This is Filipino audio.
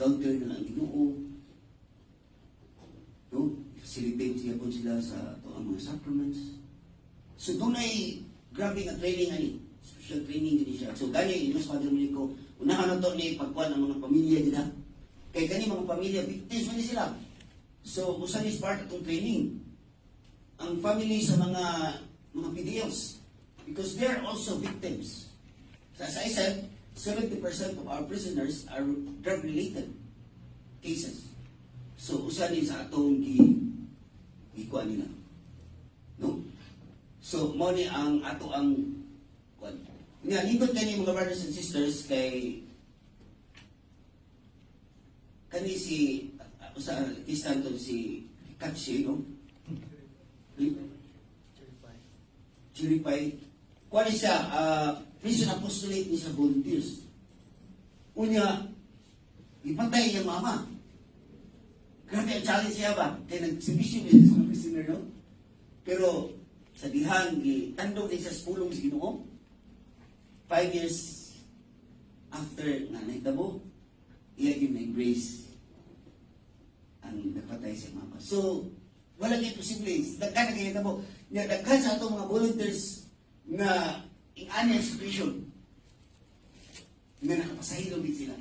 encounter na ang Ginoo. No? Facilitate siya po sila sa ang mga sacraments. So doon ay grabe nga training ani. Special training din siya. So gani, mas Father Monico, unahan na to ni pagkuhan ang mga pamilya nila. Kaya gani mga pamilya, victims man sila. So, usan is part of training. Ang family sa mga PDLs. Because they are also victims. So, as I said, 70% of our prisoners are drug-related cases. So, usan din sa atong ikuan nila. No? So, mo ni ang ato ang nga, nindot kani mga brothers and sisters kay kani si sa istanto si Katsi, no? Chiripay. Kuha siya, prison apostolate ni sa volunteers. Unya, ipantay niya mama. Grabe ang challenge siya ba? Kaya nagsibisyon niya sa mga prisoner, no? Pero, sa dihang, tandong din sa pulong si Ginoo, 5 years after nga naitabo, iya yun na grace ang napatay sa mama. So, wala kayo posible. Dagkan na kayo naitabo. Dagkan sa itong mga volunteers na in-honor situation na nakapasahilo din sila.